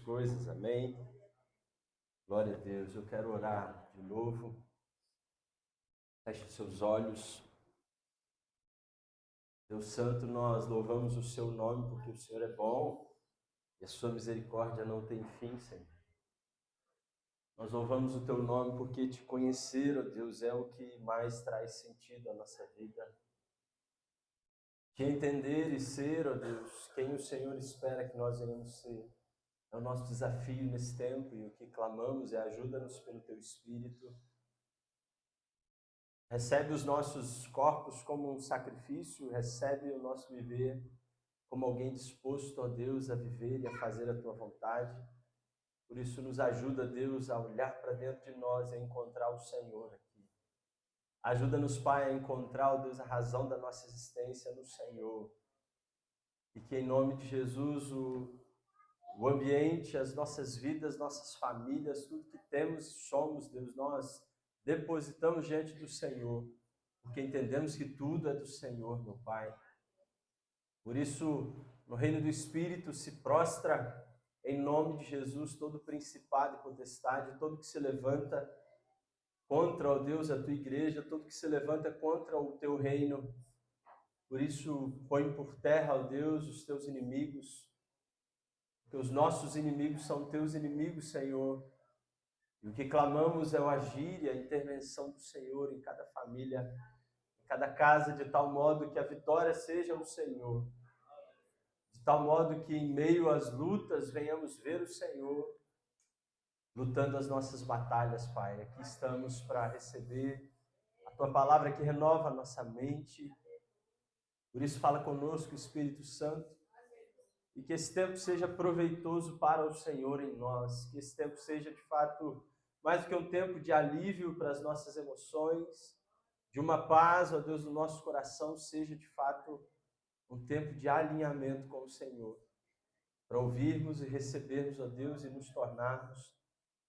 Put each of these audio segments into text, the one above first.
coisas, amém? Glória a Deus. Eu quero orar de novo. Feche seus olhos. Deus Santo, nós louvamos o seu nome porque o Senhor é bom e a sua misericórdia não tem fim, Senhor. Nós louvamos o teu nome porque te conhecer, ó Deus, é o que mais traz sentido à nossa vida. Te entender e ser, ó Deus, quem o Senhor espera que nós venhamos ser. É o nosso desafio nesse tempo e o que clamamos é ajuda-nos pelo teu Espírito. Recebe os nossos corpos como um sacrifício, recebe o nosso viver como alguém disposto, ó Deus, a viver e a fazer a tua vontade. Por isso nos ajuda, Deus, a olhar para dentro de nós e a encontrar o Senhor aqui. Ajuda-nos, Pai, a encontrar, ó Deus, a razão da nossa existência no Senhor. E que em nome de Jesus o ambiente, as nossas vidas, nossas famílias, tudo que temos e somos, Deus, nós depositamos diante do Senhor, porque entendemos que tudo é do Senhor, meu Pai. Por isso, no reino do Espírito se prostra, em nome de Jesus, todo principado e potestade, todo que se levanta contra, ó Deus, a tua igreja, todo que se levanta contra o teu reino. Por isso, põe por terra, ó Deus, os teus inimigos, porque os nossos inimigos são teus inimigos, Senhor. E o que clamamos é o agir e a intervenção do Senhor em cada família, em cada casa, de tal modo que a vitória seja o Senhor. De tal modo que em meio às lutas venhamos ver o Senhor lutando as nossas batalhas, Pai. Aqui estamos para receber a tua palavra que renova a nossa mente. Por isso fala conosco, Espírito Santo. E que esse tempo seja proveitoso para o Senhor em nós. Que esse tempo seja, de fato, mais do que um tempo de alívio para as nossas emoções, de uma paz, ó Deus, no nosso coração, seja, de fato, um tempo de alinhamento com o Senhor. Para ouvirmos e recebermos, ó Deus, e nos tornarmos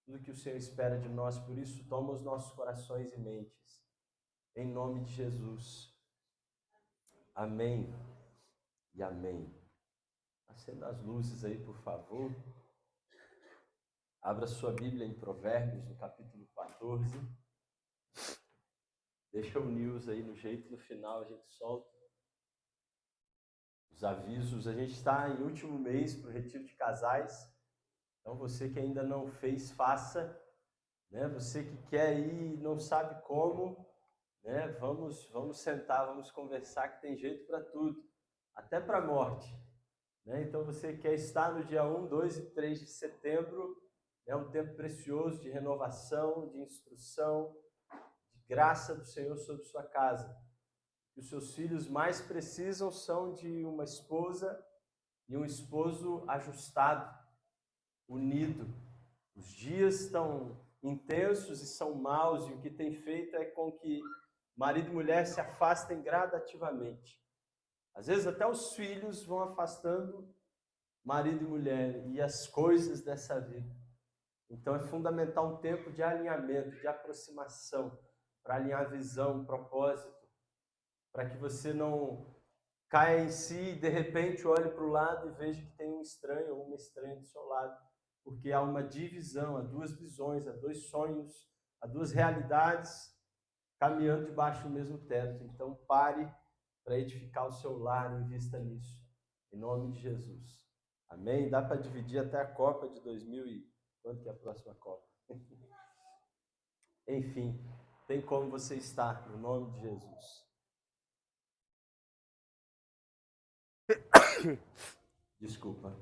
tudo que o Senhor espera de nós. Por isso, toma os nossos corações e mentes. Em nome de Jesus. Amém e amém. Acenda as luzes aí, por favor. Abra sua Bíblia em Provérbios, no capítulo 14. Deixa o news aí no jeito, no final a gente solta os avisos. A gente está em último mês para o retiro de casais. Então você que ainda não fez, faça. Né? Você que quer ir e não sabe como, né? Vamos sentar, vamos conversar, que tem jeito para tudo. Até para a morte. Né? Então você quer estar no dia 1, 2 e 3 de setembro, é um tempo precioso de renovação, de instrução, de graça do Senhor sobre sua casa. Os seus filhos mais precisam são de uma esposa e um esposo ajustado, unido. Os dias estão intensos e são maus, e o que tem feito é com que marido e mulher se afastem gradativamente. Às vezes até os filhos vão afastando marido e mulher e as coisas dessa vida. Então é fundamental um tempo de alinhamento, de aproximação, para alinhar visão, propósito, para que você não caia em si e de repente olhe para o lado e veja que tem um estranho ou uma estranha do seu lado, porque há uma divisão, há duas visões, há dois sonhos, há duas realidades caminhando debaixo do mesmo teto. Então pare para edificar o seu lar e invista nisso, em nome de Jesus. Amém? Dá para dividir até a Copa de 2000 e... Quando que é a próxima Copa? Enfim, tem como você estar, no nome de Jesus. Desculpa,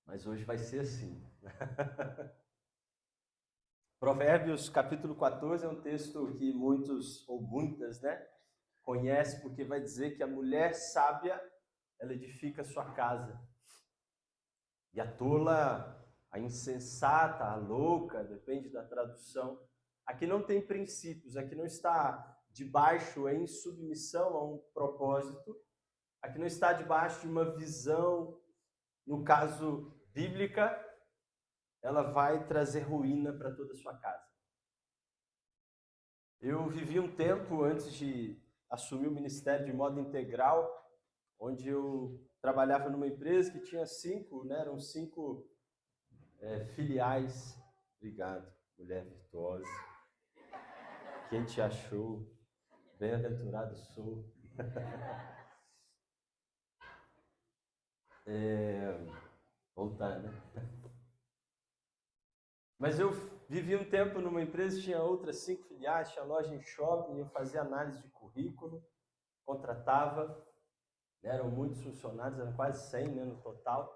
mas hoje vai ser assim. Provérbios capítulo 14 é um texto que muitos, ou muitas, né, conhecem, porque vai dizer que a mulher sábia, ela edifica a sua casa. E a tola, a insensata, a louca, depende da tradução. Aqui não tem princípios, aqui não está debaixo em submissão a um propósito, aqui não está debaixo de uma visão, no caso bíblica, ela vai trazer ruína para toda a sua casa. Eu vivi um tempo antes de assumir o ministério de modo integral, onde eu trabalhava numa empresa que tinha 5, né, eram 5 filiais. Obrigado, mulher virtuosa. Quem te achou? Bem-aventurado sou. Voltar, né? Mas eu vivi um tempo numa empresa, tinha outras 5 filiais, tinha loja em shopping, eu fazia análise de currículo, contratava, eram muitos funcionários, eram quase 100, né, no total,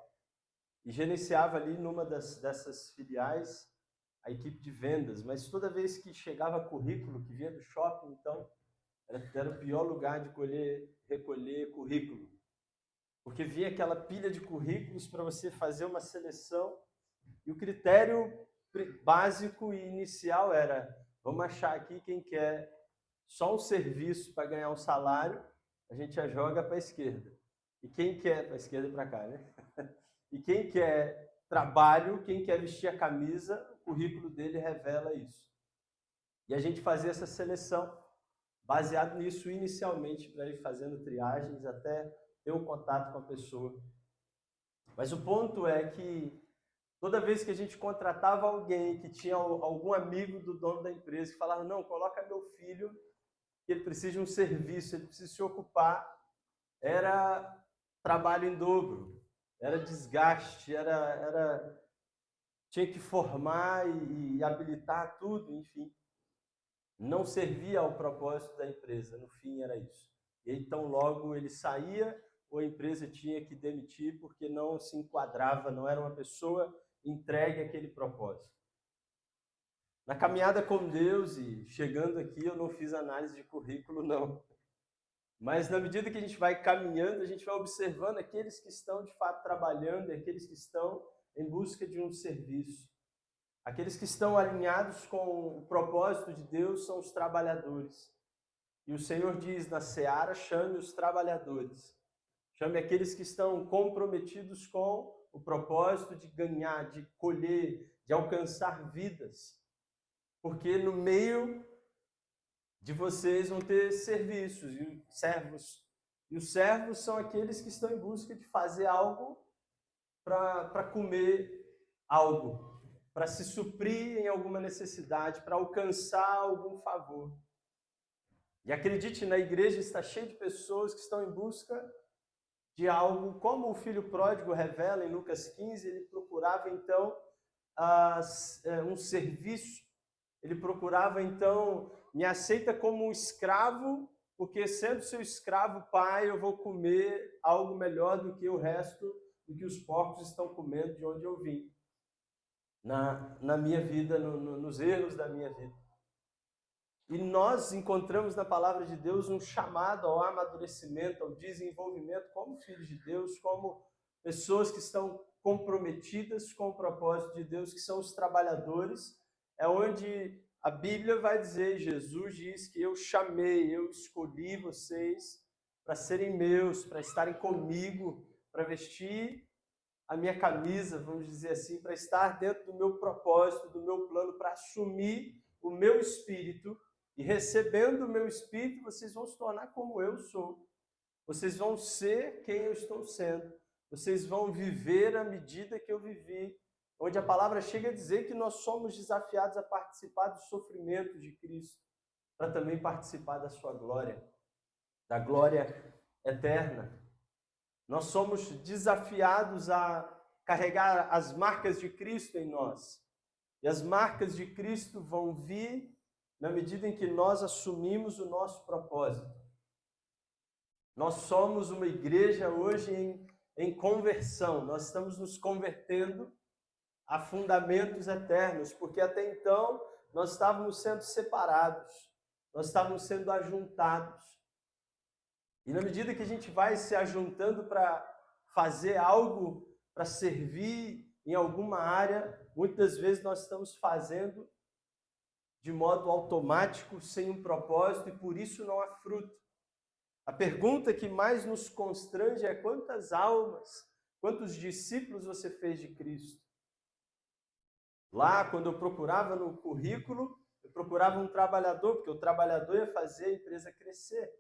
e gerenciava ali numa dessas filiais a equipe de vendas, mas toda vez que chegava currículo, que vinha do shopping, então, era o pior lugar de recolher currículo, porque vinha aquela pilha de currículos para você fazer uma seleção, e o critério básico e inicial era: vamos achar aqui quem quer só um serviço para ganhar um salário, a gente já joga para a esquerda. E quem quer, para a esquerda e para cá, né? E quem quer trabalho, quem quer vestir a camisa, o currículo dele revela isso. E a gente fazia essa seleção, baseado nisso inicialmente, para ir fazendo triagens até ter um contato com a pessoa. Mas o ponto é que toda vez que a gente contratava alguém que tinha algum amigo do dono da empresa que falava: não, coloca meu filho, que ele precisa de um serviço, ele precisa se ocupar, era trabalho em dobro, era desgaste, tinha que formar e habilitar tudo, enfim. Não servia ao propósito da empresa, no fim era isso. E então logo ele saía, ou a empresa tinha que demitir porque não se enquadrava, não era uma pessoa entregue àquele propósito. Na caminhada com Deus e chegando aqui, eu não fiz análise de currículo, não. Mas na medida que a gente vai caminhando, a gente vai observando aqueles que estão de fato trabalhando e aqueles que estão em busca de um serviço. Aqueles que estão alinhados com o propósito de Deus são os trabalhadores. E o Senhor diz na seara: chame os trabalhadores. Chame aqueles que estão comprometidos com o propósito de ganhar, de colher, de alcançar vidas. Porque no meio de vocês vão ter serviços e servos. E os servos são aqueles que estão em busca de fazer algo para comer algo, para se suprir em alguma necessidade, para alcançar algum favor. E acredite, na igreja está cheio de pessoas que estão em busca de algo, como o filho pródigo revela em Lucas 15, ele procurava então um serviço, ele procurava então: me aceita como um escravo, porque sendo seu escravo, pai, eu vou comer algo melhor do que o resto, do que os porcos estão comendo de onde eu vim, na minha vida, nos erros da minha vida. E nós encontramos na palavra de Deus um chamado ao amadurecimento, ao desenvolvimento como filhos de Deus, como pessoas que estão comprometidas com o propósito de Deus, que são os trabalhadores. É onde a Bíblia vai dizer, Jesus diz que eu chamei, eu escolhi vocês para serem meus, para estarem comigo, para vestir a minha camisa, vamos dizer assim, para estar dentro do meu propósito, do meu plano, para assumir o meu espírito. E recebendo o meu espírito, vocês vão se tornar como eu sou. Vocês vão ser quem eu estou sendo. Vocês vão viver à medida que eu vivi. Onde a palavra chega a dizer que nós somos desafiados a participar dos sofrimentos de Cristo, para também participar da sua glória, da glória eterna. Nós somos desafiados a carregar as marcas de Cristo em nós. E as marcas de Cristo vão vir na medida em que nós assumimos o nosso propósito. Nós somos uma igreja hoje em conversão. Nós estamos nos convertendo a fundamentos eternos, porque até então nós estávamos sendo separados, nós estávamos sendo ajuntados. E na medida que a gente vai se ajuntando para fazer algo, para servir em alguma área, muitas vezes nós estamos fazendo de modo automático, sem um propósito, e por isso não há fruto. A pergunta que mais nos constrange é: quantas almas, quantos discípulos você fez de Cristo? Lá, quando eu procurava no currículo, eu procurava um trabalhador, porque o trabalhador ia fazer a empresa crescer.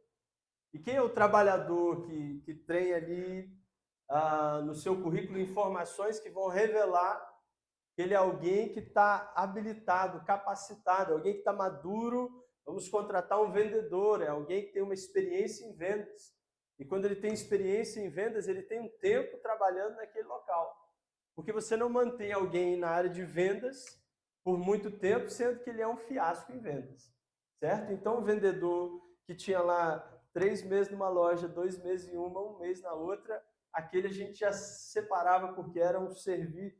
E quem é o trabalhador que tem ali no seu currículo informações que vão revelar que ele é alguém que está habilitado, capacitado, alguém que está maduro. Vamos contratar um vendedor, é alguém que tem uma experiência em vendas. E quando ele tem experiência em vendas, ele tem um tempo trabalhando naquele local. Porque você não mantém alguém na área de vendas por muito tempo, sendo que ele é um fiasco em vendas. Certo? Então, o vendedor que tinha lá 3 meses numa loja, 2 meses em uma, 1 mês na outra, aquele a gente já separava porque era um servo,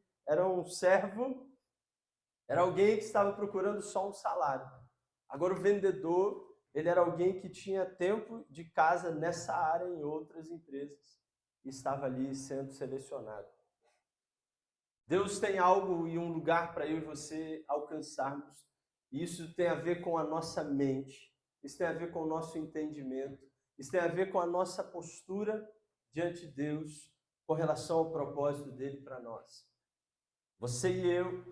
era alguém que estava procurando só um salário. Agora, o vendedor, ele era alguém que tinha tempo de casa nessa área em outras empresas e estava ali sendo selecionado. Deus tem algo e um lugar para eu e você alcançarmos. E isso tem a ver com a nossa mente, isso tem a ver com o nosso entendimento, isso tem a ver com a nossa postura diante de Deus com relação ao propósito dele para nós. Você e eu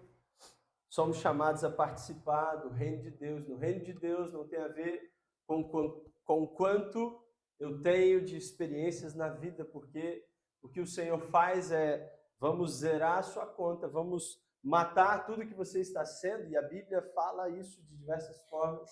somos chamados a participar do reino de Deus. No reino de Deus não tem a ver com quanto eu tenho de experiências na vida, porque o que o Senhor faz é: vamos zerar a sua conta, vamos matar tudo que você está sendo, e a Bíblia fala isso de diversas formas,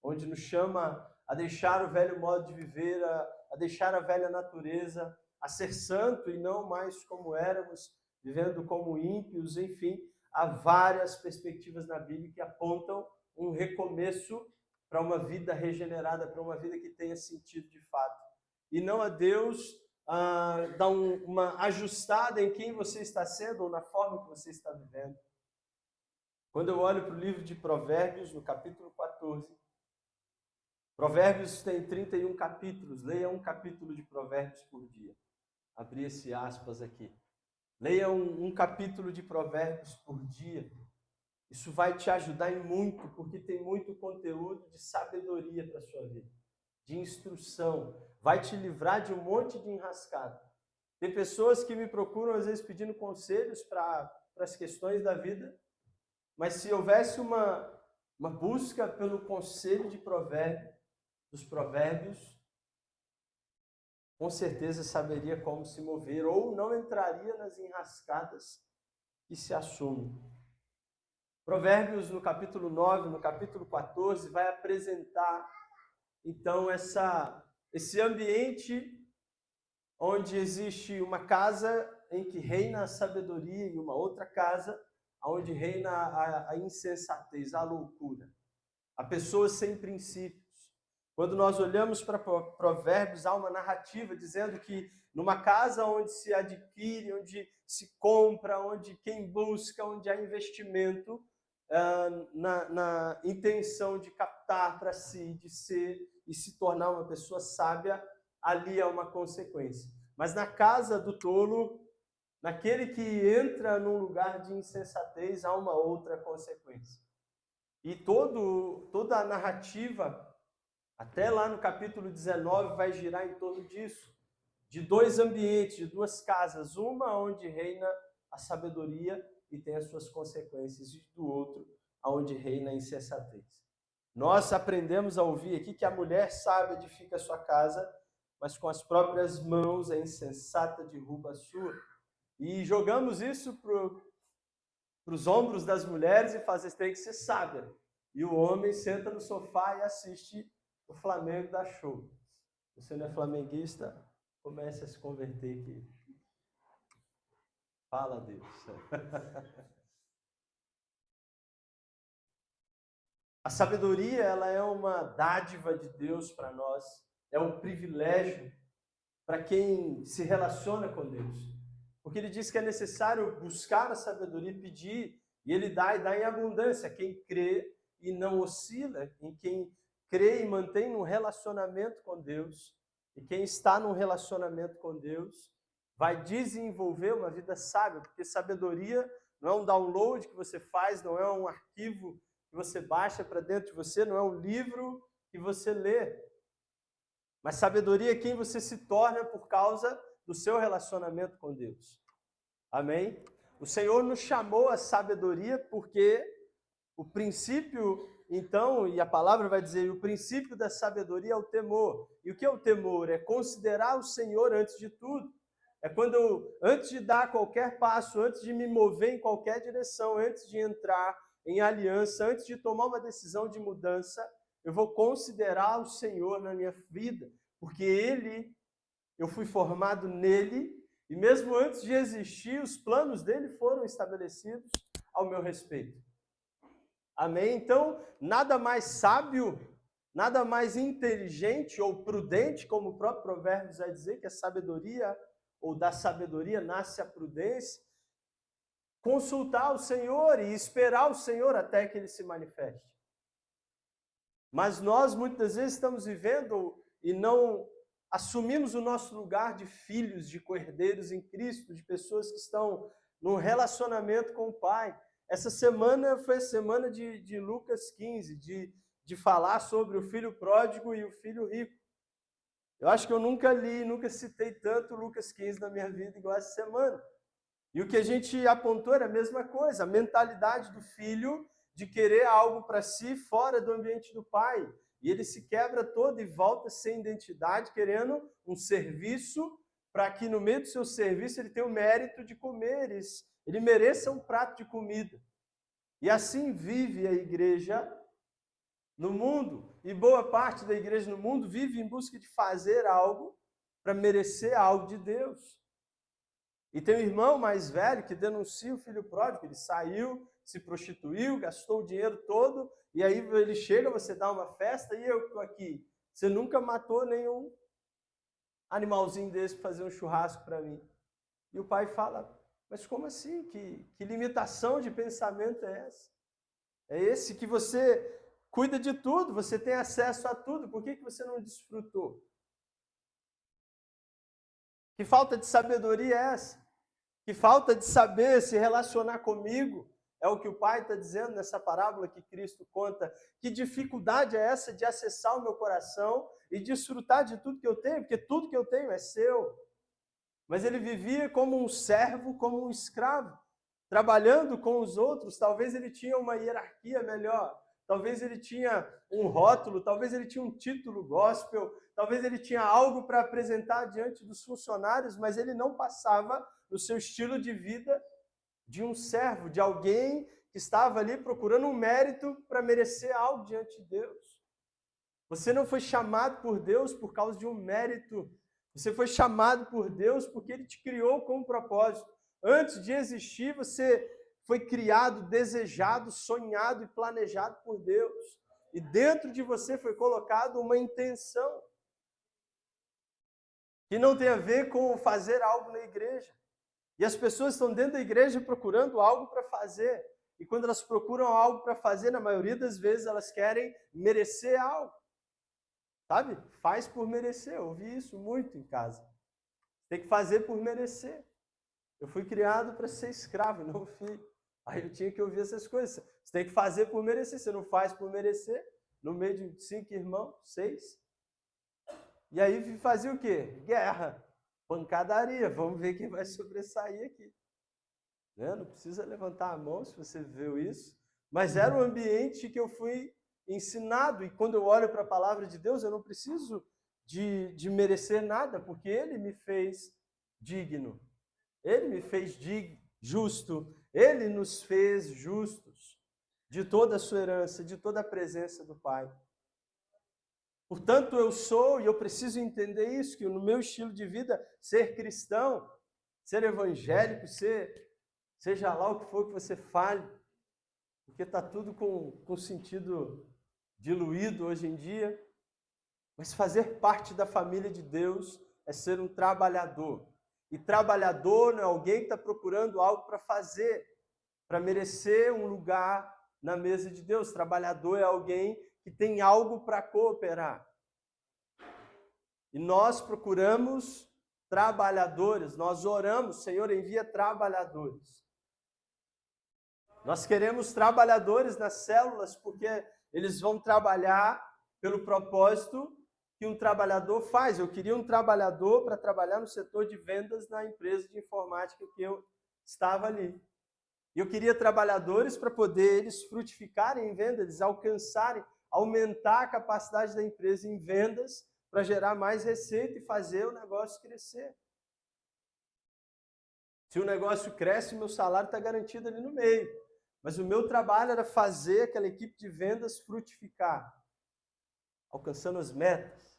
onde nos chama a deixar o velho modo de viver, a deixar a velha natureza, a ser santo e não mais como éramos, vivendo como ímpios. Enfim, há várias perspectivas na Bíblia que apontam um recomeço para uma vida regenerada, para uma vida que tenha sentido de fato. E não a Deus dar uma ajustada em quem você está sendo ou na forma que você está vivendo. Quando eu olho para o livro de Provérbios, no capítulo 14, Provérbios tem 31 capítulos, leia um capítulo de Provérbios por dia. Abri esse aspas aqui. Leia um capítulo de Provérbios por dia. Isso vai te ajudar em muito, porque tem muito conteúdo de sabedoria para a sua vida, de instrução. Vai te livrar de um monte de enrascada. Tem pessoas que me procuram, às vezes, pedindo conselhos para as questões da vida, mas se houvesse uma busca pelo conselho de dos provérbios, com certeza saberia como se mover ou não entraria nas enrascadas que se assumem. Provérbios, no capítulo 9, no capítulo 14, vai apresentar, então, esse ambiente onde existe uma casa em que reina a sabedoria e uma outra casa onde reina a insensatez, a loucura, a pessoa sem princípios. Quando nós olhamos para Provérbios, há uma narrativa dizendo que numa casa onde se adquire, onde se compra, onde quem busca, onde há investimento, na intenção de captar para si, de ser e se tornar uma pessoa sábia, ali há uma consequência. Mas na casa do tolo, naquele que entra num lugar de insensatez, há uma outra consequência. E toda a narrativa, até lá no capítulo 19, vai girar em torno disso. De 2 ambientes, de 2 casas. Uma onde reina a sabedoria e tem as suas consequências, e do outro, onde reina a insensatez. Nós aprendemos a ouvir aqui que a mulher sábia edifica a sua casa, mas com as próprias mãos a insensata derruba a sua. E jogamos isso para os ombros das mulheres e faz: tem que ser sábia. E o homem senta no sofá e assiste o Flamengo dar show. Se você não é flamenguista, comece a se converter aqui. Fala, Deus. A sabedoria, ela é uma dádiva de Deus para nós, é um privilégio para quem se relaciona com Deus. Porque ele diz que é necessário buscar a sabedoria, pedir, e ele dá e dá em abundância. Quem crê e não oscila, em quem crê e mantém um relacionamento com Deus, e quem está num relacionamento com Deus, vai desenvolver uma vida sábia, porque sabedoria não é um download que você faz, não é um arquivo que você baixa para dentro de você, não é um livro que você lê. Mas sabedoria é quem você se torna por causa do seu relacionamento com Deus. Amém? O Senhor nos chamou a sabedoria porque o princípio, então, e a palavra vai dizer, o princípio da sabedoria é o temor. E o que é o temor? É considerar o Senhor antes de tudo. É quando eu, antes de dar qualquer passo, antes de me mover em qualquer direção, antes de entrar em aliança, antes de tomar uma decisão de mudança, eu vou considerar o Senhor na minha vida, porque eu fui formado nele, e mesmo antes de existir, os planos dele foram estabelecidos ao meu respeito. Amém? Então, nada mais sábio, nada mais inteligente ou prudente, como o próprio Provérbios vai dizer, que a sabedoria, ou da sabedoria nasce a prudência, consultar o Senhor e esperar o Senhor até que ele se manifeste. Mas nós, muitas vezes, estamos vivendo e não assumimos o nosso lugar de filhos, de cordeiros em Cristo, de pessoas que estão num relacionamento com o Pai. Essa semana foi a semana de Lucas 15, de falar sobre o filho pródigo e o filho rico. Eu acho que eu nunca li, nunca citei tanto Lucas 15 na minha vida igual essa semana. E o que a gente apontou era a mesma coisa, a mentalidade do filho de querer algo para si fora do ambiente do pai. E ele se quebra todo e volta sem identidade, querendo um serviço, para que no meio do seu serviço ele tenha o mérito de comer, ele mereça um prato de comida. E assim vive a igreja no mundo. E boa parte da igreja no mundo vive em busca de fazer algo para merecer algo de Deus. E tem um irmão mais velho que denuncia o filho pródigo, ele saiu, se prostituiu, gastou o dinheiro todo, e aí ele chega, você dá uma festa, e eu estou aqui. Você nunca matou nenhum animalzinho desse para fazer um churrasco para mim. E o pai fala, mas como assim? Que limitação de pensamento é essa? É esse que você cuida de tudo, você tem acesso a tudo, por que você não desfrutou? Que falta de sabedoria é essa? Que falta de saber se relacionar comigo? É o que o pai está dizendo nessa parábola que Cristo conta. Que dificuldade é essa de acessar o meu coração e desfrutar de tudo que eu tenho? Porque tudo que eu tenho é seu. Mas ele vivia como um servo, como um escravo, trabalhando com os outros. Talvez ele tinha uma hierarquia melhor, talvez ele tinha um rótulo, talvez ele tinha um título gospel, talvez ele tinha algo para apresentar diante dos funcionários, mas ele não passava no seu estilo de vida de um servo, de alguém que estava ali procurando um mérito para merecer algo diante de Deus. Você não foi chamado por Deus por causa de um mérito. Você foi chamado por Deus porque Ele te criou com um propósito. Antes de existir, você foi criado, desejado, sonhado e planejado por Deus. E dentro de você foi colocado uma intenção que não tem a ver com fazer algo na igreja. E as pessoas estão dentro da igreja procurando algo para fazer. E quando elas procuram algo para fazer, na maioria das vezes elas querem merecer algo. Sabe? Faz por merecer. Eu ouvi isso muito em casa. Tem que fazer por merecer. Eu fui criado para ser escravo, não filho. Aí eu tinha que ouvir essas coisas. Você tem que fazer por merecer. Você não faz por merecer. No meio de 5 irmãos, 6. E aí fazia o quê? Guerra. Pancadaria. Vamos ver quem vai sobressair aqui. Né? Não precisa levantar a mão se você viu isso. Mas era um ambiente que eu fui ensinado. E quando eu olho para a palavra de Deus, eu não preciso de merecer nada, porque Ele me fez digno. Ele me fez justo. Ele nos fez justos de toda a sua herança, de toda a presença do Pai. Portanto, eu sou, e eu preciso entender isso, que no meu estilo de vida, ser cristão, ser evangélico, seja lá o que for que você fale, porque está tudo com sentido diluído hoje em dia, mas fazer parte da família de Deus é ser um trabalhador. E trabalhador não é alguém que está procurando algo para fazer, para merecer um lugar na mesa de Deus. Trabalhador é alguém que tem algo para cooperar. E nós procuramos trabalhadores, nós oramos, Senhor, envia trabalhadores. Nós queremos trabalhadores nas células porque eles vão trabalhar pelo propósito que um trabalhador faz. Eu queria um trabalhador para trabalhar no setor de vendas na empresa de informática que eu estava ali. E eu queria trabalhadores para poder eles frutificarem em vendas, eles alcançarem, aumentar a capacidade da empresa em vendas para gerar mais receita e fazer o negócio crescer. Se o negócio cresce, meu salário está garantido ali no meio. Mas o meu trabalho era fazer aquela equipe de vendas frutificar, alcançando as metas.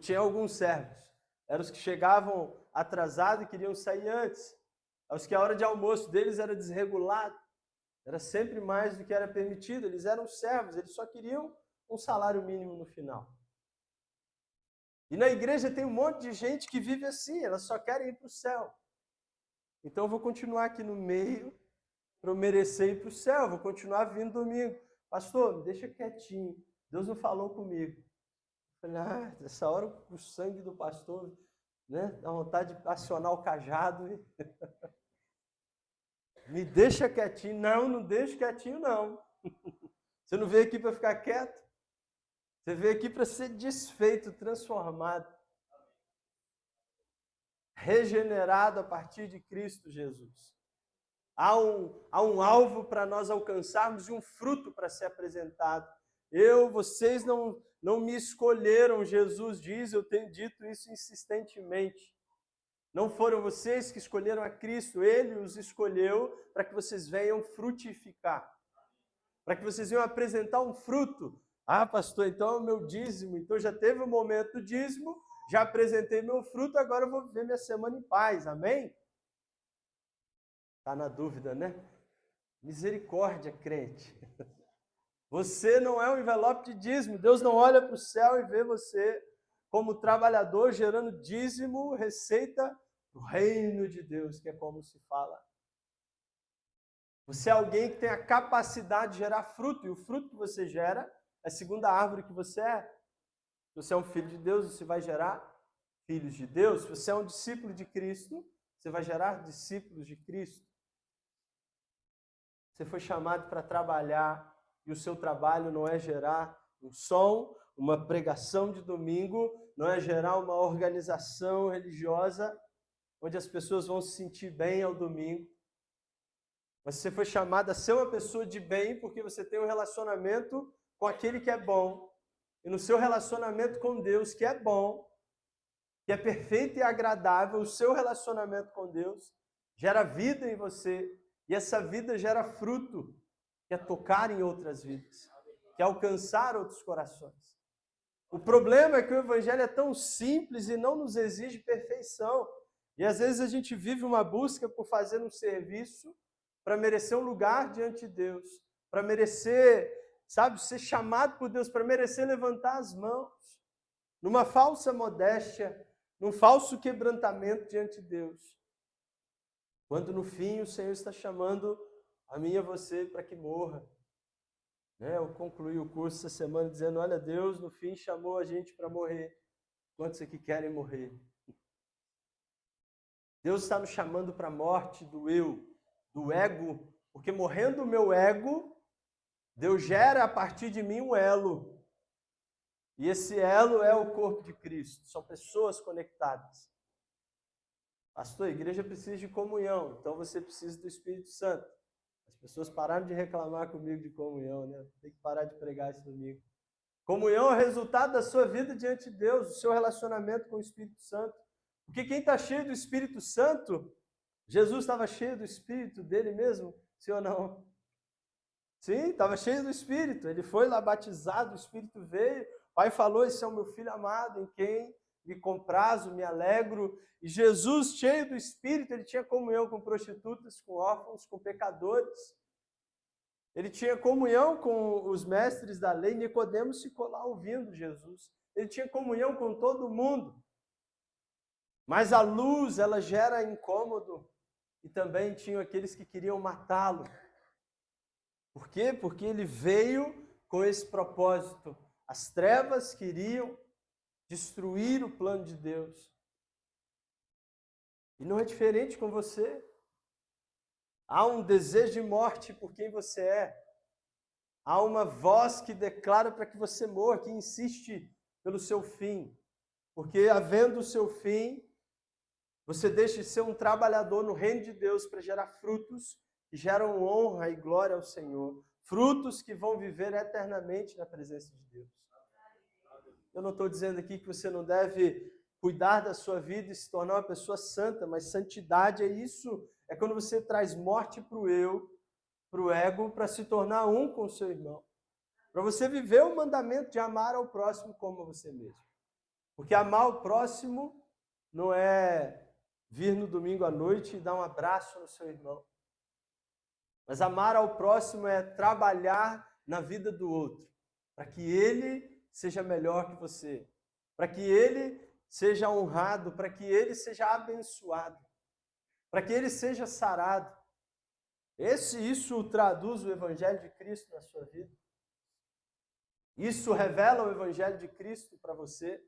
Tinha alguns servos, eram os que chegavam atrasados e queriam sair antes. Os que a hora de almoço deles era desregulado, era sempre mais do que era permitido. Eles eram servos, eles só queriam um salário mínimo no final. E na igreja tem um monte de gente que vive assim, elas só querem ir para o céu. Então eu vou continuar aqui no meio para eu merecer ir para o céu, vou continuar vindo domingo. Pastor, me deixa quietinho, Deus não falou comigo. Eu falei, essa hora o sangue do pastor, né, dá vontade de acionar o cajado. Me deixa quietinho. Não deixo quietinho, não. Você não veio aqui para ficar quieto? Você veio aqui para ser desfeito, transformado, regenerado a partir de Cristo Jesus. Há um alvo para nós alcançarmos e um fruto para ser apresentado. Vocês não me escolheram, Jesus diz, eu tenho dito isso insistentemente. Não foram vocês que escolheram a Cristo, Ele os escolheu para que vocês venham frutificar. Para que vocês venham apresentar um fruto. Pastor, então é o meu dízimo. Então já teve o momento do dízimo, já apresentei meu fruto, agora eu vou viver minha semana em paz. Amém? Está na dúvida, né? Misericórdia, crente. Você não é um envelope de dízimo. Deus não olha para o céu e vê você como trabalhador gerando dízimo, receita do reino de Deus, que é como se fala. Você é alguém que tem a capacidade de gerar fruto, e o fruto que você gera é segundo a árvore que você é. Se você é um filho de Deus, você vai gerar filhos de Deus. Se você é um discípulo de Cristo, você vai gerar discípulos de Cristo. Você foi chamado para trabalhar, e o seu trabalho não é gerar um som, uma pregação de domingo, não é gerar uma organização religiosa onde as pessoas vão se sentir bem ao domingo. Mas você foi chamado a ser uma pessoa de bem porque você tem um relacionamento com aquele que é bom. E no seu relacionamento com Deus, que é bom, que é perfeito e agradável, o seu relacionamento com Deus gera vida em você. E essa vida gera fruto, que é tocar em outras vidas, que é alcançar outros corações. O problema é que o evangelho é tão simples e não nos exige perfeição. E às vezes a gente vive uma busca por fazer um serviço para merecer um lugar diante de Deus, para merecer, ser chamado por Deus, para merecer levantar as mãos, numa falsa modéstia, num falso quebrantamento diante de Deus. Quando no fim o Senhor está chamando a mim e a você para que morra. Eu concluí o curso essa semana dizendo, olha, Deus no fim chamou a gente para morrer. Quantos aqui querem morrer? Deus está nos chamando para a morte do eu, do ego, porque morrendo o meu ego, Deus gera a partir de mim um elo. E esse elo é o corpo de Cristo, são pessoas conectadas. Pastor, a igreja precisa de comunhão, então você precisa do Espírito Santo. As pessoas pararam de reclamar comigo de comunhão, né? Tem que parar de pregar isso domingo. Comunhão é o resultado da sua vida diante de Deus, do seu relacionamento com o Espírito Santo. Porque quem está cheio do Espírito Santo, Jesus estava cheio do Espírito dele mesmo, sim ou não? Sim, estava cheio do Espírito. Ele foi lá batizado, o Espírito veio. O Pai falou, esse é o meu Filho amado, em quem me comprazo, me alegro. E Jesus, cheio do Espírito, ele tinha comunhão com prostitutas, com órfãos, com pecadores. Ele tinha comunhão com os mestres da lei. Nicodemos ficou lá ouvindo Jesus. Ele tinha comunhão com todo mundo. Mas a luz, ela gera incômodo. E também tinham aqueles que queriam matá-lo. Por quê? Porque ele veio com esse propósito. As trevas queriam destruir o plano de Deus. E não é diferente com você. Há um desejo de morte por quem você é. Há uma voz que declara para que você morra, que insiste pelo seu fim. Porque havendo o seu fim, você deixa de ser um trabalhador no reino de Deus para gerar frutos que geram honra e glória ao Senhor. Frutos que vão viver eternamente na presença de Deus. Eu não estou dizendo aqui que você não deve cuidar da sua vida e se tornar uma pessoa santa, mas santidade é isso, é quando você traz morte para o eu, para o ego, para se tornar um com o seu irmão. Para você viver o mandamento de amar ao próximo como a você mesmo. Porque amar o próximo não é vir no domingo à noite e dar um abraço no seu irmão. Mas amar ao próximo é trabalhar na vida do outro, para que ele seja melhor que você, para que ele seja honrado, para que ele seja abençoado, para que ele seja sarado. Isso traduz o Evangelho de Cristo na sua vida? Isso revela o Evangelho de Cristo para você?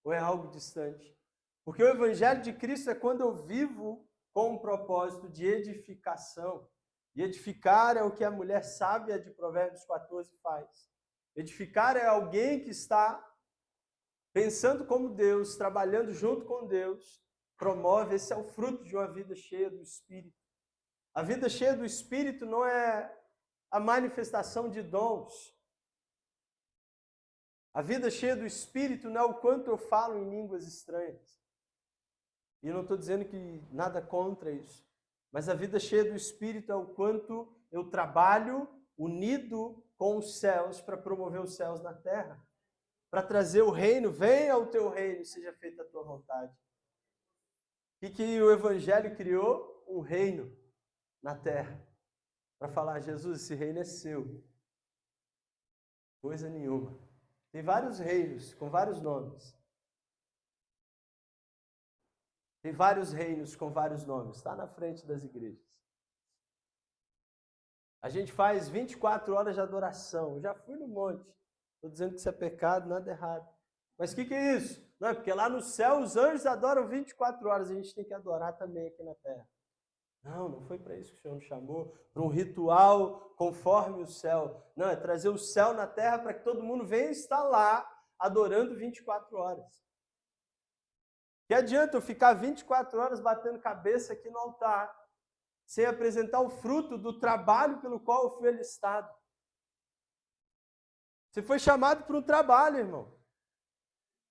Ou é algo distante? Porque o Evangelho de Cristo é quando eu vivo com um propósito de edificação. E edificar é o que a mulher sábia de Provérbios 14 faz. Edificar é alguém que está pensando como Deus, trabalhando junto com Deus, promove. Esse é o fruto de uma vida cheia do Espírito. A vida cheia do Espírito não é a manifestação de dons. A vida cheia do Espírito não é o quanto eu falo em línguas estranhas. E eu não estou dizendo que nada contra isso. Mas a vida cheia do Espírito é o quanto eu trabalho unido com os céus para promover os céus na terra. Para trazer o reino, venha o teu reino, seja feita a tua vontade. O que o Evangelho criou? Um reino na terra. Para falar, Jesus, esse reino é seu. Coisa nenhuma. Tem vários reinos, com vários nomes. Tem vários reinos com vários nomes. Está na frente das igrejas. A gente faz 24 horas de adoração. Eu já fui no monte. Estou dizendo que isso é pecado, nada errado. Mas o que é isso? Não, é porque lá no céu os anjos adoram 24 horas. A gente tem que adorar também aqui na terra. Não foi para isso que o Senhor nos chamou. Para um ritual conforme o céu. Não, é trazer o céu na terra para que todo mundo venha estar lá adorando 24 horas. Que adianta eu ficar 24 horas batendo cabeça aqui no altar, sem apresentar o fruto do trabalho pelo qual eu fui alistado? Você foi chamado para um trabalho, irmão.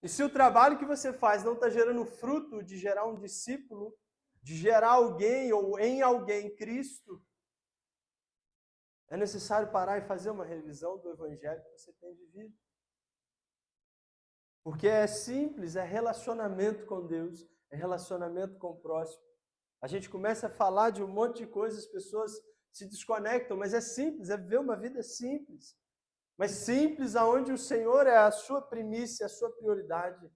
E se o trabalho que você faz não está gerando fruto de gerar um discípulo, de gerar alguém ou em alguém Cristo, é necessário parar e fazer uma revisão do Evangelho que você tem vivido. Porque é simples, é relacionamento com Deus, é relacionamento com o próximo. A gente começa a falar de um monte de coisas, as pessoas se desconectam, mas é simples, é viver uma vida simples. Mas simples aonde o Senhor é a sua primícia, a sua prioridade.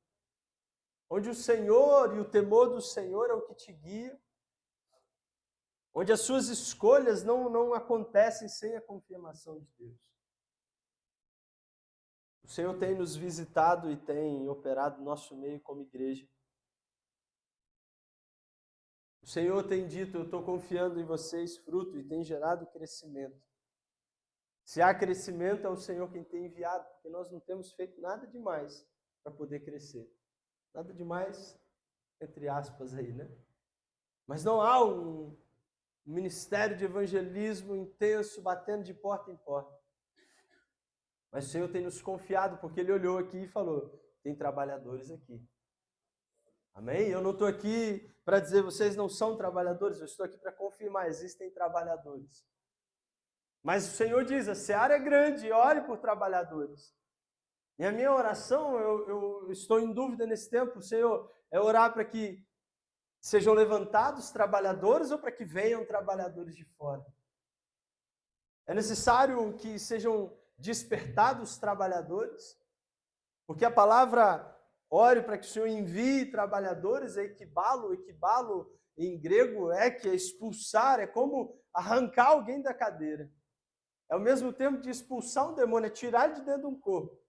Onde o Senhor e o temor do Senhor é o que te guia. Onde as suas escolhas não acontecem sem a confirmação de Deus. O Senhor tem nos visitado e tem operado no nosso meio como igreja. O Senhor tem dito, eu estou confiando em vocês, fruto, e tem gerado crescimento. Se há crescimento, é o Senhor quem tem enviado, porque nós não temos feito nada demais para poder crescer. Nada demais, entre aspas aí, né? Mas não há um ministério de evangelismo intenso, batendo de porta em porta. Mas o Senhor tem nos confiado, porque Ele olhou aqui e falou, tem trabalhadores aqui. Amém? Eu não estou aqui para dizer vocês não são trabalhadores, eu estou aqui para confirmar, existem trabalhadores. Mas o Senhor diz, a seara é grande, ore por trabalhadores. E a minha oração, eu estou em dúvida nesse tempo, Senhor, é orar para que sejam levantados trabalhadores ou para que venham trabalhadores de fora? É necessário que sejam despertados trabalhadores, porque a palavra ore para que o Senhor envie trabalhadores, é equibalo em grego é que é expulsar, é como arrancar alguém da cadeira. É o mesmo tempo de expulsar um demônio, é tirar ele de dentro de um corpo.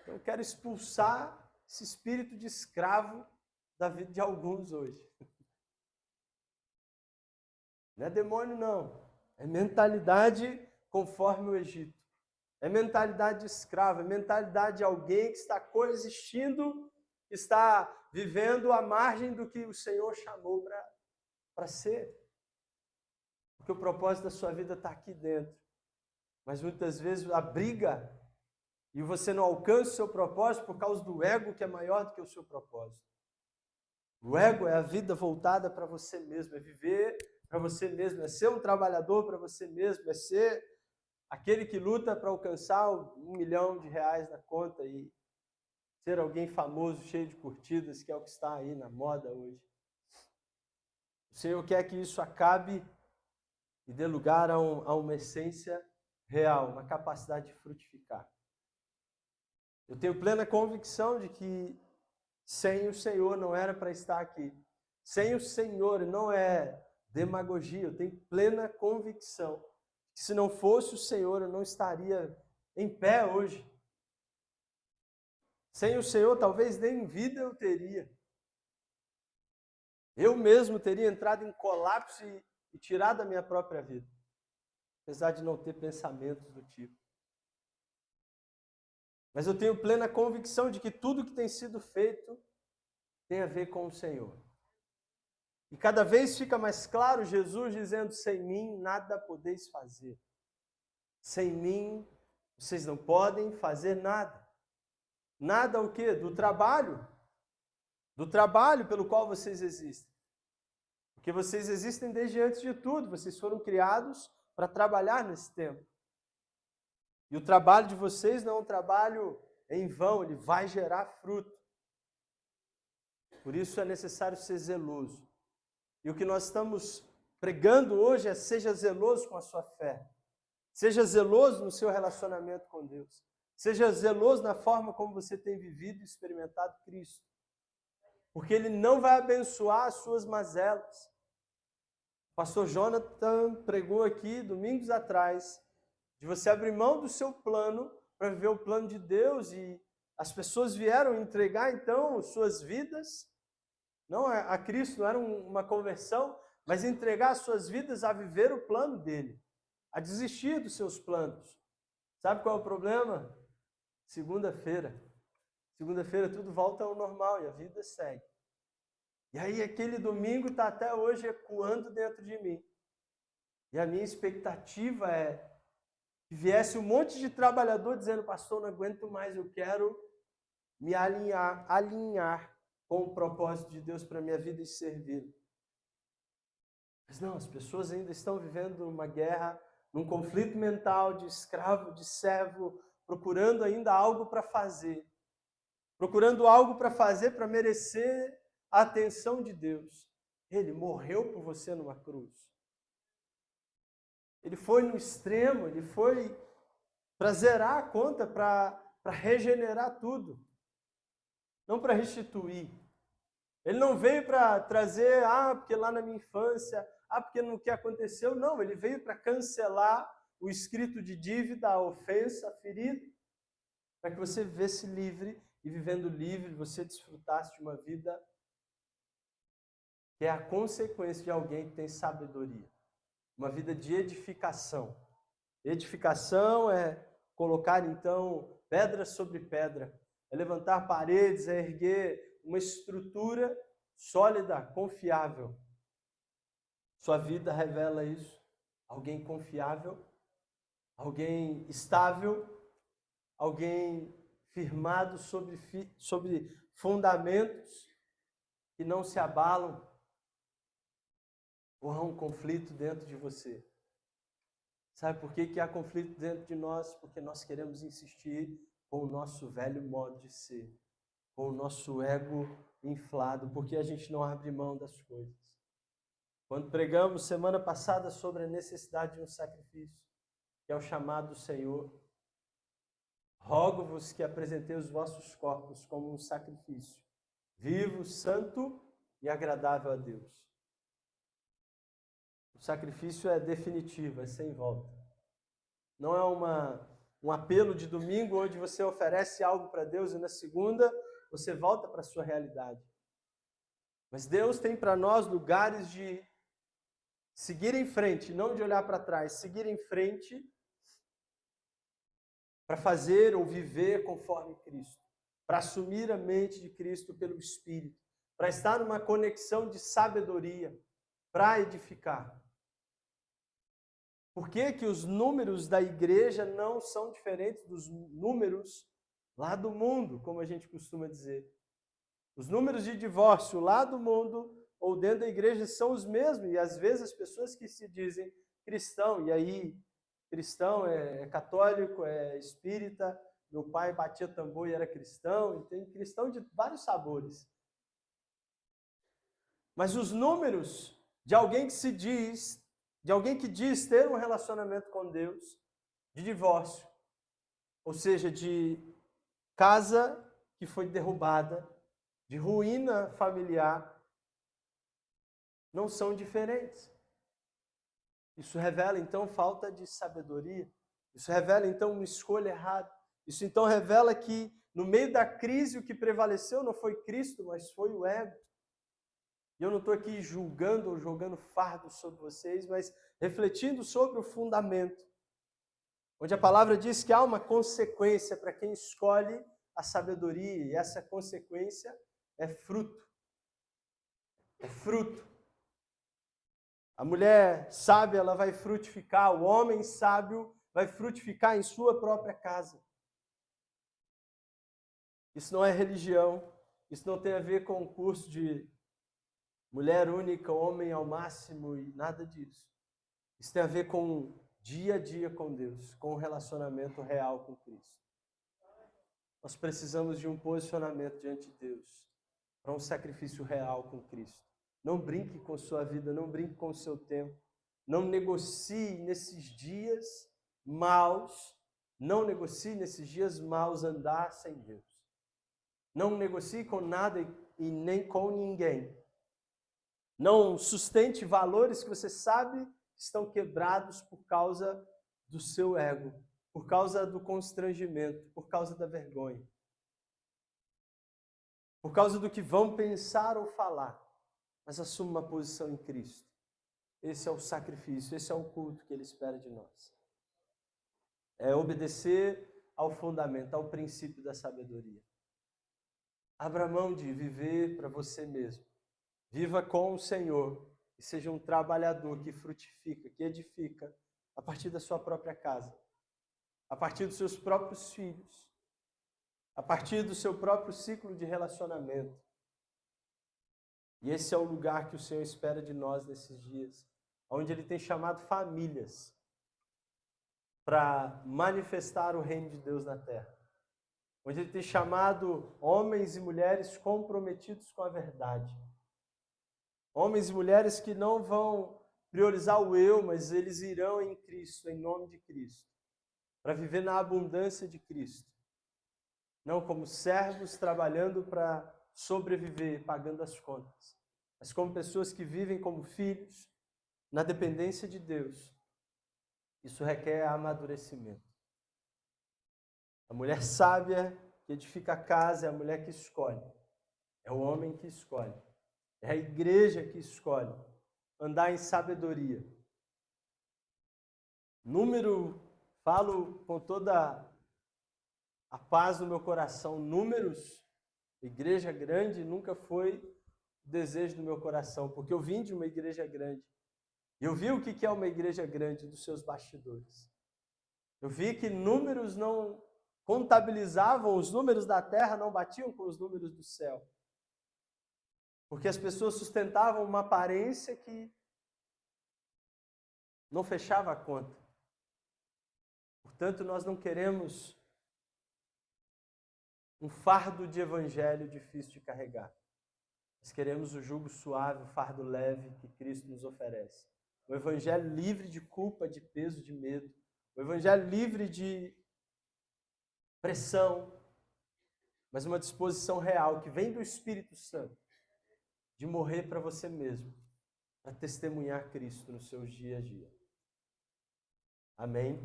Então, eu quero expulsar esse espírito de escravo da vida de alguns hoje. Não é demônio, não. É mentalidade conforme o Egito. É mentalidade de escravo, é mentalidade de alguém que está coexistindo, que está vivendo à margem do que o Senhor chamou para ser. Porque o propósito da sua vida está aqui dentro. Mas muitas vezes a briga E você não alcança o seu propósito por causa do ego que é maior do que o seu propósito. O ego é a vida voltada para você mesmo, é viver para você mesmo, é ser um trabalhador para você mesmo, é ser aquele que luta para alcançar R$1 milhão na conta e ser alguém famoso, cheio de curtidas, que é o que está aí na moda hoje. O Senhor quer que isso acabe e dê lugar a uma essência real, uma capacidade de frutificar. Eu tenho plena convicção de que sem o Senhor não era para estar aqui. Sem o Senhor não é demagogia. Eu tenho plena convicção que se não fosse o Senhor eu não estaria em pé hoje. Sem o Senhor talvez nem vida eu teria. Eu mesmo teria entrado em colapso e tirado a minha própria vida. Apesar de não ter pensamentos do tipo. Mas eu tenho plena convicção de que tudo que tem sido feito tem a ver com o Senhor. E cada vez fica mais claro Jesus dizendo, sem mim nada podeis fazer. Sem mim vocês não podem fazer nada. Nada o quê? Do trabalho. Do trabalho pelo qual vocês existem. Porque vocês existem desde antes de tudo. Vocês foram criados para trabalhar nesse tempo. E o trabalho de vocês não é um trabalho em vão, ele vai gerar fruto. Por isso é necessário ser zeloso. E o que nós estamos pregando hoje é seja zeloso com a sua fé. Seja zeloso no seu relacionamento com Deus. Seja zeloso na forma como você tem vivido e experimentado Cristo. Porque Ele não vai abençoar as suas mazelas. O pastor Jonathan pregou aqui, domingos atrás, de você abrir mão do seu plano para viver o plano de Deus, e as pessoas vieram entregar então suas vidas, não a Cristo, não era uma conversão, mas entregar as suas vidas a viver o plano dele, a desistir dos seus planos. Sabe qual é o problema? Segunda-feira tudo volta ao normal e a vida segue. E aí aquele domingo está até hoje ecoando dentro de mim. E a minha expectativa é que viesse um monte de trabalhador dizendo, pastor, não aguento mais, eu quero me alinhar com o propósito de Deus para a minha vida e servir. Mas não, as pessoas ainda estão vivendo uma guerra, num conflito mental de escravo, de servo, procurando ainda algo para fazer. Procurando algo para fazer para merecer a atenção de Deus. Ele morreu por você numa cruz. Ele foi no extremo, ele foi para zerar a conta, para regenerar tudo. Não para restituir. Ele não veio para trazer, porque lá na minha infância, porque no que aconteceu. Não, ele veio para cancelar o escrito de dívida, a ofensa, a ferida, para que você vivesse livre, e vivendo livre, você desfrutasse de uma vida que é a consequência de alguém que tem sabedoria. Uma vida de edificação. Edificação é colocar, então, pedra sobre pedra. É levantar paredes, é erguer uma estrutura sólida, confiável. Sua vida revela isso. Alguém confiável, alguém estável, alguém firmado sobre fundamentos que não se abalam. Ou há um conflito dentro de você? Sabe por que há conflito dentro de nós? Porque nós queremos insistir com o nosso velho modo de ser, com o nosso ego inflado, porque a gente não abre mão das coisas. Quando pregamos semana passada sobre a necessidade de um sacrifício, que é o chamado do Senhor, rogo-vos que apresenteis os vossos corpos como um sacrifício, vivo, santo e agradável a Deus. O sacrifício é definitivo, é sem volta. Não é um apelo de domingo onde você oferece algo para Deus e na segunda você volta para a sua realidade. Mas Deus tem para nós lugares de seguir em frente, não de olhar para trás, seguir em frente para fazer ou viver conforme Cristo, para assumir a mente de Cristo pelo Espírito, para estar numa conexão de sabedoria, para edificar. Por que que os números da igreja não são diferentes dos números lá do mundo, como a gente costuma dizer. Os números de divórcio lá do mundo ou dentro da igreja são os mesmos, e às vezes as pessoas que se dizem cristão, e aí cristão é católico, é espírita, meu pai batia tambor e era cristão, e tem cristão de vários sabores. Mas os números de alguém que se diz, de alguém que diz ter um relacionamento com Deus, de divórcio, ou seja, de casa que foi derrubada, de ruína familiar, não são diferentes. Isso revela, então, falta de sabedoria. Isso revela, então, uma escolha errada. Isso, então, revela que, no meio da crise, o que prevaleceu não foi Cristo, mas foi o ego. E eu não estou aqui julgando ou jogando fardo sobre vocês, mas refletindo sobre o fundamento, onde a palavra diz que há uma consequência para quem escolhe a sabedoria, e essa consequência é fruto. É fruto. A mulher sábia, ela vai frutificar, o homem sábio vai frutificar em sua própria casa. Isso não é religião, isso não tem a ver com o curso de mulher única, homem ao máximo e nada disso. Isso tem a ver com dia a dia com Deus, com um relacionamento real com Cristo. Nós precisamos de um posicionamento diante de Deus, para um sacrifício real com Cristo. Não brinque com sua vida, não brinque com o seu tempo. Não negocie nesses dias maus, não negocie nesses dias maus andar sem Deus. Não negocie com nada e nem com ninguém. Não sustente valores que você sabe estão quebrados por causa do seu ego, por causa do constrangimento, por causa da vergonha, por causa do que vão pensar ou falar. Mas assuma uma posição em Cristo. Esse é o sacrifício, esse é o culto que Ele espera de nós. É obedecer ao fundamento, ao princípio da sabedoria. Abra mão de viver para você mesmo. Viva com o Senhor e seja um trabalhador que frutifica, que edifica a partir da sua própria casa, a partir dos seus próprios filhos, a partir do seu próprio ciclo de relacionamento. E esse é o lugar que o Senhor espera de nós nesses dias, onde Ele tem chamado famílias para manifestar o reino de Deus na terra. Onde Ele tem chamado homens e mulheres comprometidos com a verdade. Homens e mulheres que não vão priorizar o eu, mas eles irão em Cristo, em nome de Cristo, para viver na abundância de Cristo. Não como servos trabalhando para sobreviver, pagando as contas, mas como pessoas que vivem como filhos, na dependência de Deus. Isso requer amadurecimento. A mulher sábia que edifica a casa é a mulher que escolhe. É o homem que escolhe. É a igreja que escolhe andar em sabedoria. Falo com toda a paz no meu coração, números, igreja grande nunca foi o desejo do meu coração, porque eu vim de uma igreja grande. Eu vi o que é uma igreja grande dos seus bastidores. Eu vi que números não contabilizavam, os números da terra não batiam com os números do céu. Porque as pessoas sustentavam uma aparência que não fechava a conta. Portanto, nós não queremos um fardo de evangelho difícil de carregar. Nós queremos o jugo suave, o fardo leve que Cristo nos oferece. O evangelho livre de culpa, de peso, de medo. O evangelho livre de pressão, mas uma disposição real que vem do Espírito Santo de morrer para você mesmo, para testemunhar Cristo nos seus dias a dia. Amém?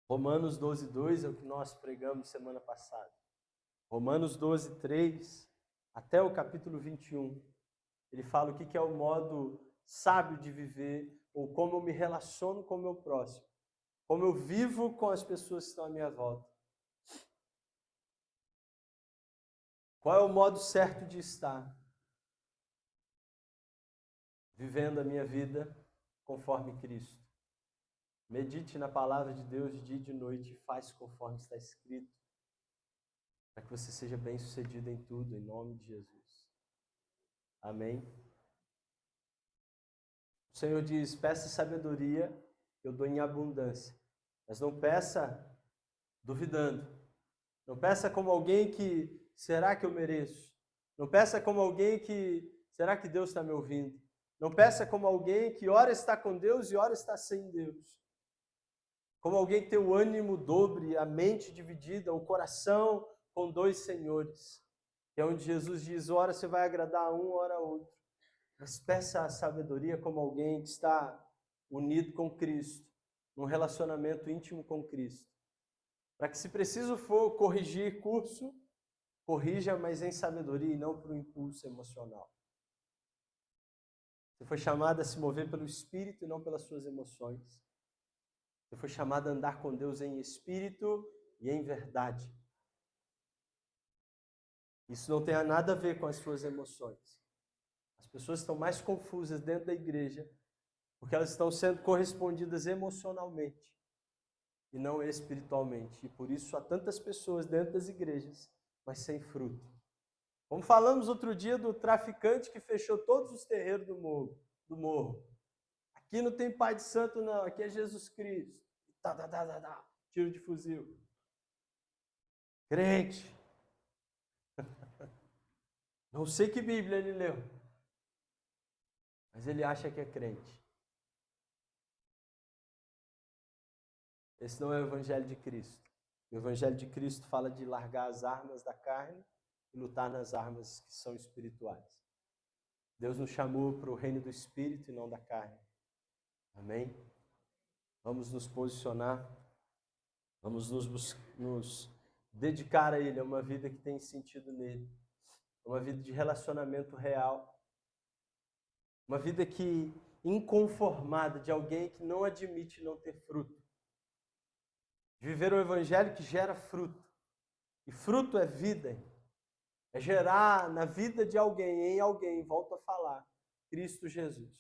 Romanos 12:2 é o que nós pregamos semana passada. Romanos 12:3 até o capítulo 21. Ele fala o que é o modo sábio de viver, ou como eu me relaciono com o meu próximo, como eu vivo com as pessoas que estão à minha volta. Qual é o modo certo de estar? Vivendo a minha vida conforme Cristo. Medite na palavra de Deus de dia e de noite e faz conforme está escrito, para que você seja bem-sucedido em tudo, em nome de Jesus. Amém? O Senhor diz, peça sabedoria, eu dou em abundância. Mas não peça duvidando. Não peça como alguém que, será que eu mereço? Não peça como alguém que, será que Deus está me ouvindo? Não peça como alguém que ora está com Deus e ora está sem Deus. Como alguém que tem o ânimo dobre, a mente dividida, o coração com dois senhores. Que é onde Jesus diz, ora você vai agradar a um, ora a outro. Mas peça a sabedoria como alguém que está unido com Cristo, num relacionamento íntimo com Cristo. Para que, se preciso for corrigir curso, corrija, mas em sabedoria e não por um impulso emocional. Você foi chamado a se mover pelo Espírito e não pelas suas emoções. Você foi chamado a andar com Deus em espírito e em verdade. Isso não tem nada a ver com as suas emoções. As pessoas estão mais confusas dentro da igreja porque elas estão sendo correspondidas emocionalmente e não espiritualmente. E por isso há tantas pessoas dentro das igrejas, mas sem fruto. Como falamos outro dia do traficante que fechou todos os terreiros do morro. Aqui não tem pai de santo não, aqui é Jesus Cristo. Tiro de fuzil. Crente. Não sei que Bíblia ele leu, mas ele acha que é crente. Esse não é o Evangelho de Cristo. O Evangelho de Cristo fala de largar as armas da carne e lutar nas armas que são espirituais. Deus nos chamou para o reino do Espírito e não da carne. Amém? Vamos nos posicionar, vamos nos dedicar a Ele, a uma vida que tem sentido nele, uma vida de relacionamento real, uma vida que inconformada de alguém que não admite não ter fruto. De viver um evangelho que gera fruto. E fruto é vida. É gerar na vida de alguém, em alguém, volto a falar, Cristo Jesus.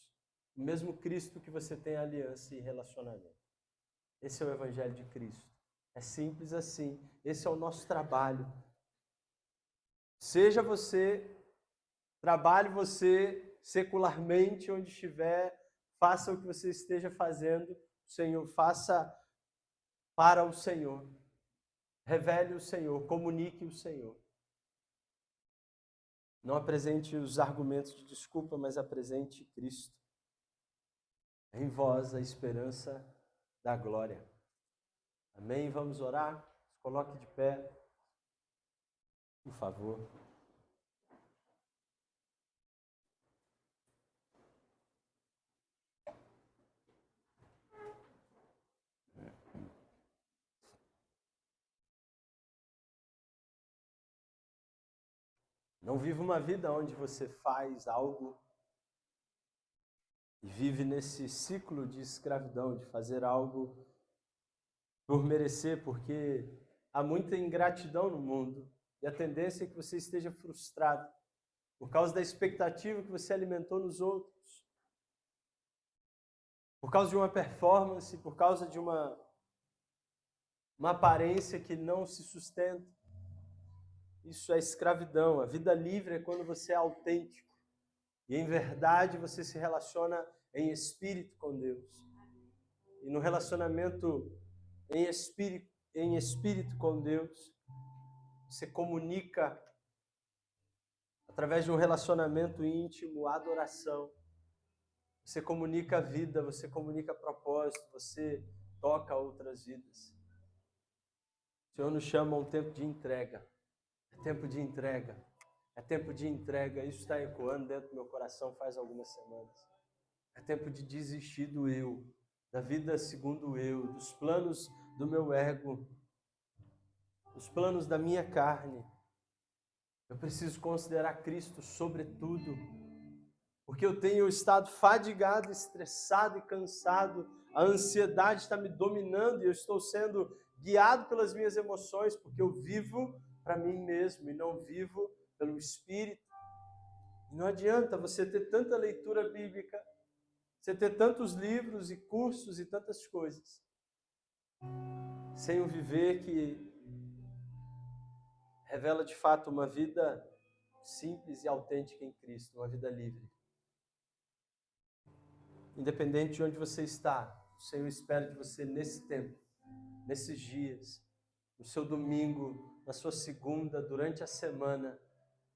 O mesmo Cristo que você tem aliança e relacionamento. Esse é o evangelho de Cristo. É simples assim. Esse é o nosso trabalho. Seja você, trabalhe você secularmente onde estiver, faça o que você esteja fazendo, o Senhor, faça para o Senhor. Revele o Senhor, comunique o Senhor. Não apresente os argumentos de desculpa, mas apresente Cristo. Em vós a esperança da glória. Amém? Vamos orar? Se coloque de pé, por favor. Não viva uma vida onde você faz algo e vive nesse ciclo de escravidão, de fazer algo por merecer, porque há muita ingratidão no mundo e a tendência é que você esteja frustrado por causa da expectativa que você alimentou nos outros, por causa de uma performance, por causa de uma aparência que não se sustenta. Isso é escravidão. A vida livre é quando você é autêntico e em verdade você se relaciona em espírito com Deus. E no relacionamento em espírito com Deus, você comunica através de um relacionamento íntimo, adoração. Você comunica a vida, você comunica propósito, você toca outras vidas. O Senhor nos chama a um tempo de entrega. É tempo de entrega. É tempo de entrega. Isso está ecoando dentro do meu coração faz algumas semanas. É tempo de desistir do eu, da vida segundo o eu, dos planos do meu ego, dos planos da minha carne. Eu preciso considerar Cristo sobretudo, porque eu tenho estado fadigado, estressado e cansado. A ansiedade está me dominando e eu estou sendo guiado pelas minhas emoções, porque eu vivo para mim mesmo e não vivo pelo Espírito. Não adianta você ter tanta leitura bíblica Você ter tantos livros e cursos e tantas coisas, sem um viver que revela de fato uma vida simples e autêntica em Cristo, uma vida livre. Independente de onde você está, o Senhor espera de você nesse tempo, nesses dias, no seu domingo, na sua segunda, durante a semana,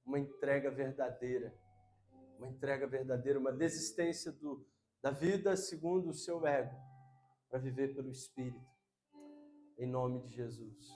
uma entrega verdadeira, uma desistência da vida segundo o seu ego, para viver pelo Espírito, em nome de Jesus.